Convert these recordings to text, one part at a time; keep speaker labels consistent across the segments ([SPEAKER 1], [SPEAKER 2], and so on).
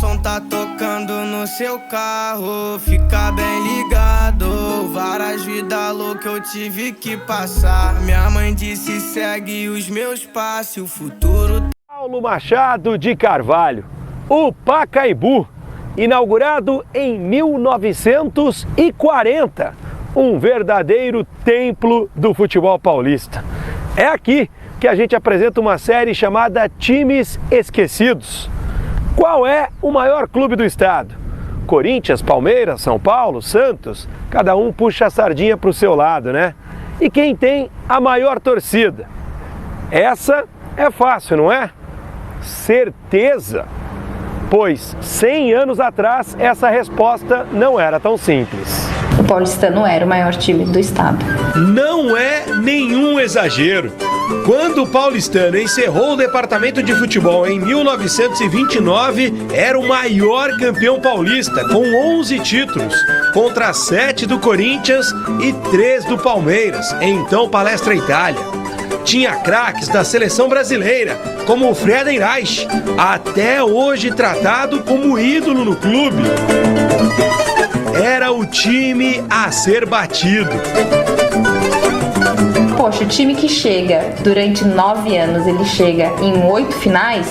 [SPEAKER 1] som tá tocando no seu carro, fica bem ligado. Várias vidas loucas eu tive que passar. Minha mãe disse segue os meus passos, o futuro.
[SPEAKER 2] Paulo Machado de Carvalho, o Pacaembu, inaugurado em 1940, um verdadeiro templo do futebol paulista. É aqui que a gente apresenta uma série chamada Times Esquecidos. Qual é o maior clube do estado? Corinthians, Palmeiras, São Paulo, Santos? Cada um puxa a sardinha para o seu lado, né? E quem tem a maior torcida? Essa é fácil, não é? Certeza! Pois 100 anos atrás essa resposta não era tão simples.
[SPEAKER 3] O Paulistano era o maior time do estado.
[SPEAKER 2] Não é nenhum exagero. Quando o Paulistano encerrou o departamento de futebol em 1929, era o maior campeão paulista, com 11 títulos, contra 7 do Corinthians e 3 do Palmeiras, em então Palestra Itália. Tinha craques da seleção brasileira, como o Friedenreich, até hoje tratado como ídolo no clube. Era o time a ser batido.
[SPEAKER 3] Poxa, o time que chega durante 9 anos, ele chega em 8 finais,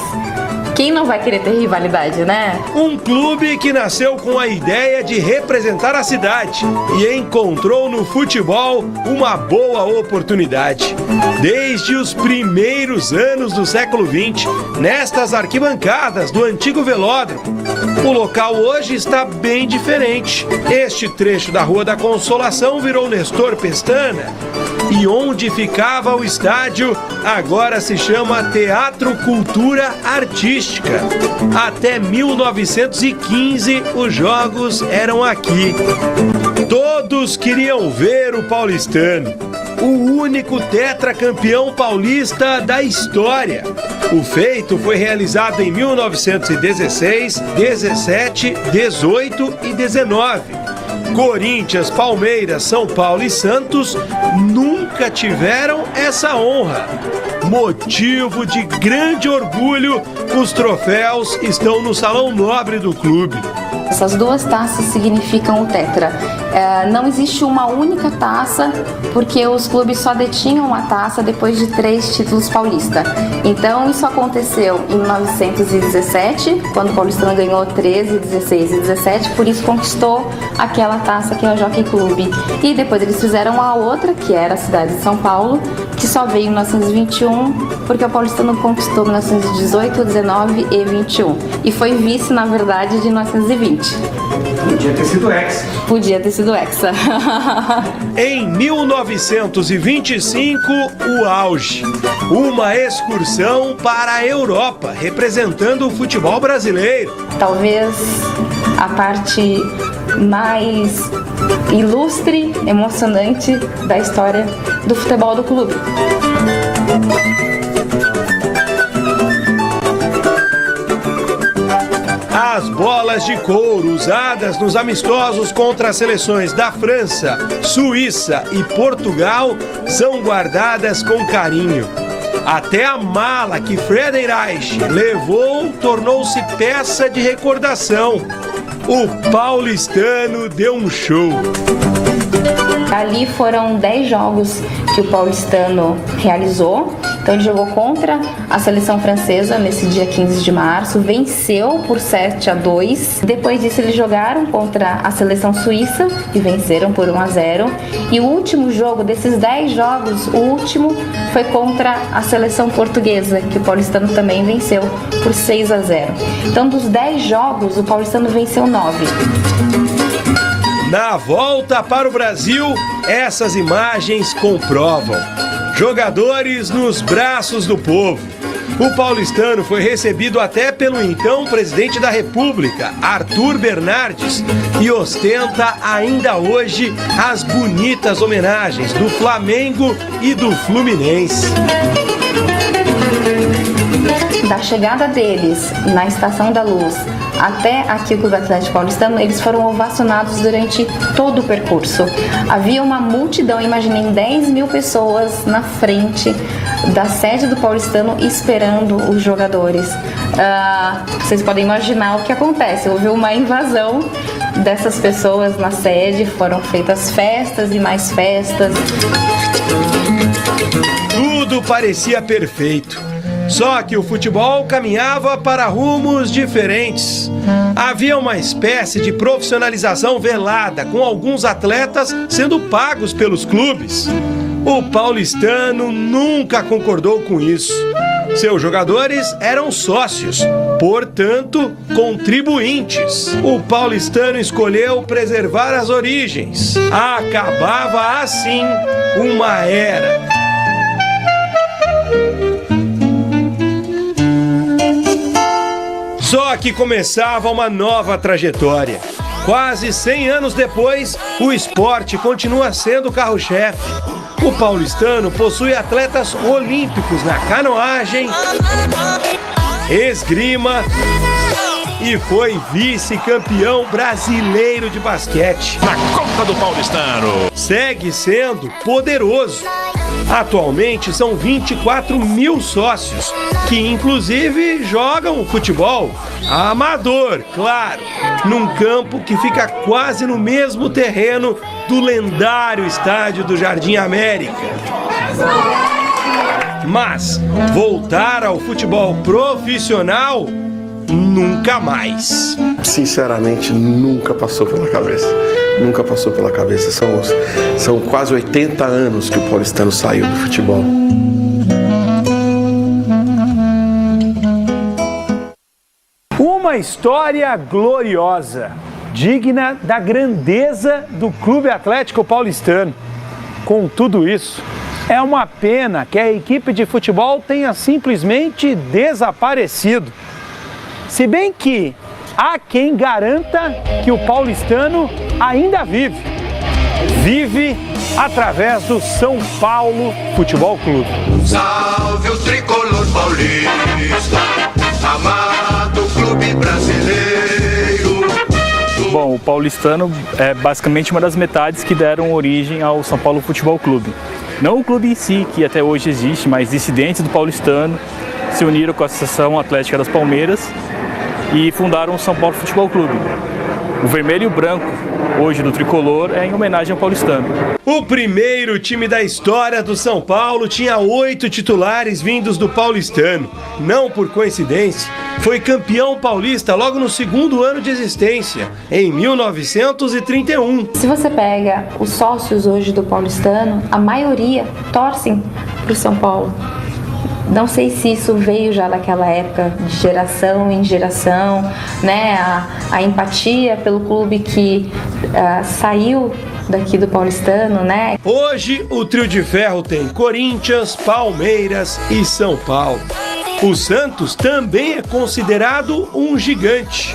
[SPEAKER 3] quem não vai querer ter rivalidade, né?
[SPEAKER 2] Um clube que nasceu com a ideia de representar a cidade e encontrou no futebol uma boa oportunidade. Desde os primeiros anos do século XX, nestas arquibancadas do antigo velódromo, o local hoje está bem diferente. Este trecho da Rua da Consolação virou Nestor Pestana e onde ficava o estádio agora se chama Teatro Cultura Artística. Até 1915 os jogos eram aqui. Todos queriam ver o paulistano, o único tetracampeão paulista da história. O feito foi realizado em 1916, 17, 18 e 19. Corinthians, Palmeiras, São Paulo e Santos nunca tiveram essa honra. Motivo de grande orgulho, os troféus estão no Salão Nobre do clube.
[SPEAKER 3] Essas duas taças significam o tetra. Não existe uma única taça, porque os clubes só detinham a taça depois de 3 títulos paulistas. Então isso aconteceu em 1917, quando o Paulistano ganhou 13, 16 e 17, por isso conquistou aquela taça que é o Jockey Clube. E depois eles fizeram a outra, que era a cidade de São Paulo, que só veio em 1921, porque o Paulistano conquistou 1918, 19 e 21. E foi vice, na verdade, de 1920.
[SPEAKER 4] Podia ter sido hexa.
[SPEAKER 3] Podia ter sido hexa.
[SPEAKER 2] Em 1925, o auge. Uma excursão para a Europa, representando o futebol brasileiro.
[SPEAKER 3] Talvez a parte mais ilustre, emocionante da história do futebol do clube.
[SPEAKER 2] As bolas de couro usadas nos amistosos contra as seleções da França, Suíça e Portugal são guardadas com carinho. Até a mala que Friedenreich levou tornou-se peça de recordação. O paulistano deu um show.
[SPEAKER 3] Ali foram 10 jogos que o paulistano realizou. Então ele jogou contra a seleção francesa nesse dia 15 de março, venceu por 7-2. Depois disso eles jogaram contra a seleção suíça e venceram por 1-0. E o último jogo desses 10 jogos, o último foi contra a seleção portuguesa, que o paulistano também venceu por 6-0. Então dos 10 jogos, o paulistano venceu 9.
[SPEAKER 2] Na volta para o Brasil, essas imagens comprovam. Jogadores nos braços do povo. O paulistano foi recebido até pelo então presidente da República, Arthur Bernardes, e ostenta ainda hoje as bonitas homenagens do Flamengo e do Fluminense.
[SPEAKER 3] Da chegada deles na Estação da Luz até aqui o Clube Atlético Paulistano, eles foram ovacionados durante todo o percurso. Havia uma multidão, imaginei 10 mil pessoas na frente da sede do Paulistano esperando os jogadores. Vocês podem imaginar o que acontece. Houve uma invasão dessas pessoas na sede, foram feitas festas e mais festas.
[SPEAKER 2] Tudo parecia perfeito. Só que o futebol caminhava para rumos diferentes. Havia uma espécie de profissionalização velada, com alguns atletas sendo pagos pelos clubes. O Paulistano nunca concordou com isso. Seus jogadores eram sócios, portanto, contribuintes. O Paulistano escolheu preservar as origens. Acabava assim uma era. Só que começava uma nova trajetória. Quase 100 anos depois, o esporte continua sendo o carro-chefe. O Paulistano possui atletas olímpicos na canoagem, esgrima e foi vice-campeão brasileiro de basquete.
[SPEAKER 5] Na conta do Paulistano.
[SPEAKER 2] Segue sendo poderoso. Atualmente são 24 mil sócios, que inclusive jogam futebol amador, claro, num campo que fica quase no mesmo terreno do lendário estádio do Jardim América. Mas voltar ao futebol profissional, nunca mais.
[SPEAKER 6] Sinceramente, nunca passou pela cabeça. Nunca passou pela cabeça. São quase 80 anos que o Paulistano saiu do futebol.
[SPEAKER 2] Uma história gloriosa, digna da grandeza do Clube Atlético Paulistano. Com tudo isso, é uma pena que a equipe de futebol tenha simplesmente desaparecido. Se bem que há quem garanta que o paulistano ainda vive. Vive através do São Paulo Futebol Clube.
[SPEAKER 7] Salve o tricolor paulista, amado clube brasileiro.
[SPEAKER 8] Bom, o paulistano é basicamente uma das metades que deram origem ao São Paulo Futebol Clube. Não o clube em si, que até hoje existe, mas dissidentes do paulistano se uniram com a Associação Atlética das Palmeiras e fundaram o São Paulo Futebol Clube. O vermelho e o branco, hoje do tricolor, é em homenagem ao paulistano.
[SPEAKER 2] O primeiro time da história do São Paulo tinha 8 titulares vindos do paulistano. Não por coincidência, foi campeão paulista logo no segundo ano de existência, em 1931.
[SPEAKER 3] Se você pega os sócios hoje do paulistano, a maioria torcem para o São Paulo. Não sei se isso veio já naquela época, de geração em geração, né? A empatia pelo clube que saiu daqui do paulistano, né?
[SPEAKER 2] Hoje o trio de ferro tem Corinthians, Palmeiras e São Paulo. O Santos também é considerado um gigante.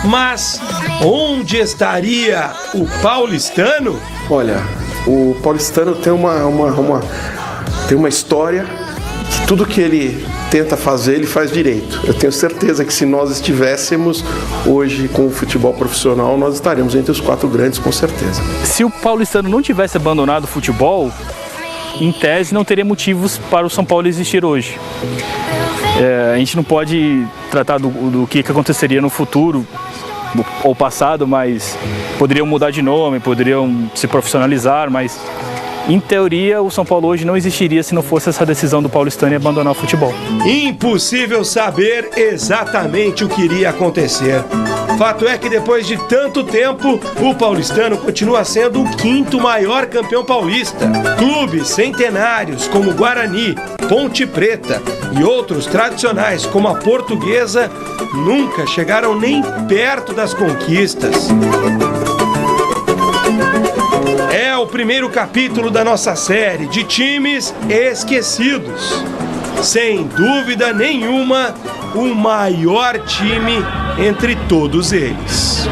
[SPEAKER 2] Mas onde estaria o paulistano?
[SPEAKER 6] Olha, o paulistano tem uma história. Tudo que ele tenta fazer, ele faz direito. Eu tenho certeza que se nós estivéssemos hoje com o futebol profissional, nós estaríamos entre os 4 grandes, com certeza.
[SPEAKER 8] Se o paulistano não tivesse abandonado o futebol, em tese não teria motivos para o São Paulo existir hoje. A gente não pode tratar do que aconteceria no futuro ou passado, mas poderiam mudar de nome, poderiam se profissionalizar, mas em teoria, o São Paulo hoje não existiria se não fosse essa decisão do paulistano em abandonar o futebol.
[SPEAKER 2] Impossível saber exatamente o que iria acontecer. Fato é que depois de tanto tempo, o paulistano continua sendo o 5º maior campeão paulista. Clubes centenários como Guarani, Ponte Preta e outros tradicionais como a Portuguesa nunca chegaram nem perto das conquistas. É o primeiro capítulo da nossa série de times esquecidos. Sem dúvida nenhuma, o maior time entre todos eles.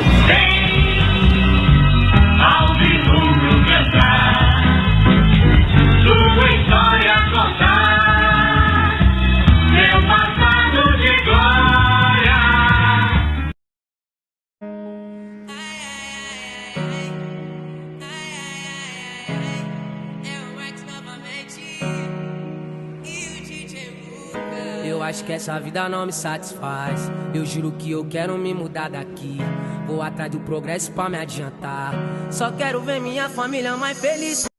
[SPEAKER 9] acho que essa vida não me satisfaz. Eu juro que eu quero me mudar daqui. Vou atrás do progresso pra me adiantar. Só quero ver minha família mais feliz.